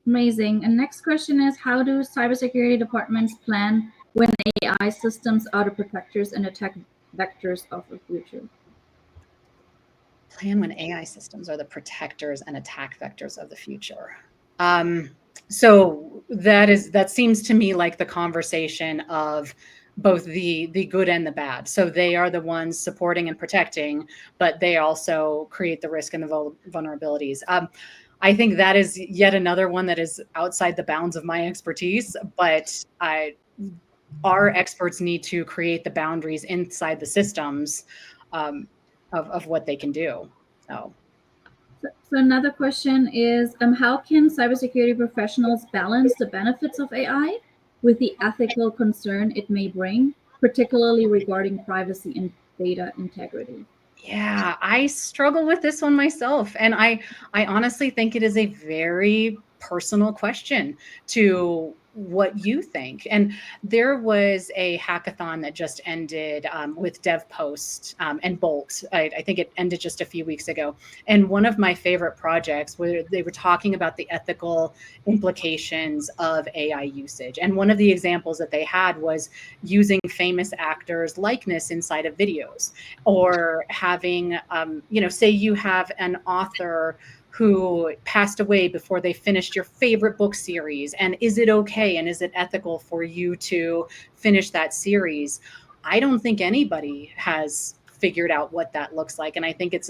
Amazing. And next question is, how do cybersecurity departments plan when AI systems are the protectors and attack vectors of the future? Plan when AI systems are the protectors and attack vectors of the future. So that seems to me like the conversation of both the good and the bad. So they are the ones supporting and protecting, but they also create the risk and the vulnerabilities. I think that is yet another one that is outside the bounds of my expertise, but our experts need to create the boundaries inside the systems of what they can do. So another question is, how can cybersecurity professionals balance the benefits of AI with the ethical concern it may bring, particularly regarding privacy and data integrity? yeah, I struggle with this one myself. And I honestly think it is a very personal question to what you think. And there was a hackathon that just ended with DevPost and Bolt. I think it ended just a few weeks ago. And one of my favorite projects where they were talking about the ethical implications of AI usage. And one of the examples that they had was using famous actors' likeness inside of videos, or having, say you have an author who passed away before they finished your favorite book series. And is it okay and is it ethical for you to finish that series? I don't think anybody has figured out what that looks like. And I think it's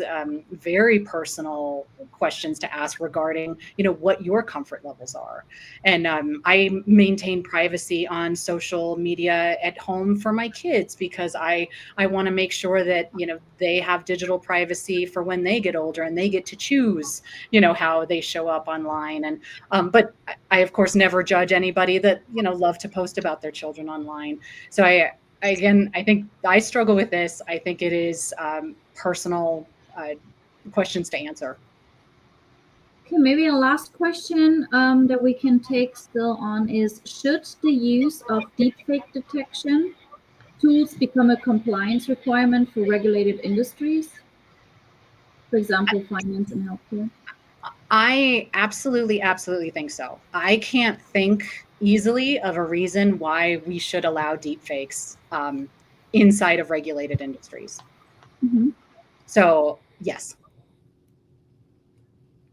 very personal questions to ask regarding, what your comfort levels are. And I maintain privacy on social media at home for my kids because I want to make sure that, they have digital privacy for when they get older and they get to choose, how they show up online. And but I of course never judge anybody that, love to post about their children online. So again, I think I struggle with this. I think it is personal questions to answer. Okay, maybe a last question that we can take still on is, should the use of deepfake detection tools become a compliance requirement for regulated industries? For example, finance and healthcare? I absolutely think so. I can't think easily of a reason why we should allow deepfakes inside of regulated industries. Mm-hmm. So, yes.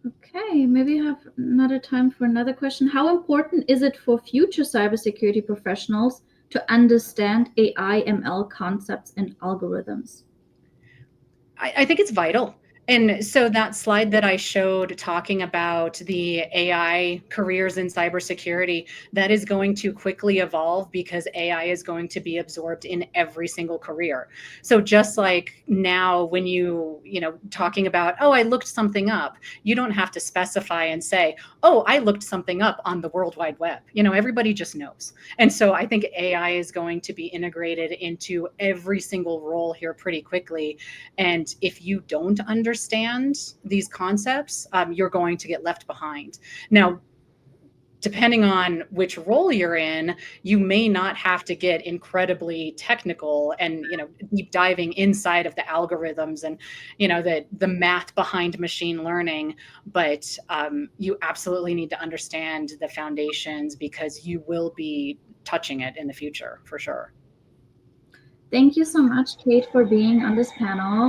Okay, maybe I have another time for another question. How important is it for future cybersecurity professionals to understand AI ML concepts and algorithms? I think it's vital. And so that slide that I showed talking about the AI careers in cybersecurity, that is going to quickly evolve because AI is going to be absorbed in every single career. So just like now when talking about, oh, I looked something up, you don't have to specify and say, oh, I looked something up on the World Wide Web. Everybody just knows. And so I think AI is going to be integrated into every single role here pretty quickly. And if you don't understand these concepts, you're going to get left behind. Now, depending on which role you're in, you may not have to get incredibly technical and deep diving inside of the algorithms and the math behind machine learning, but you absolutely need to understand the foundations because you will be touching it in the future for sure. Thank you so much, Kate, for being on this panel.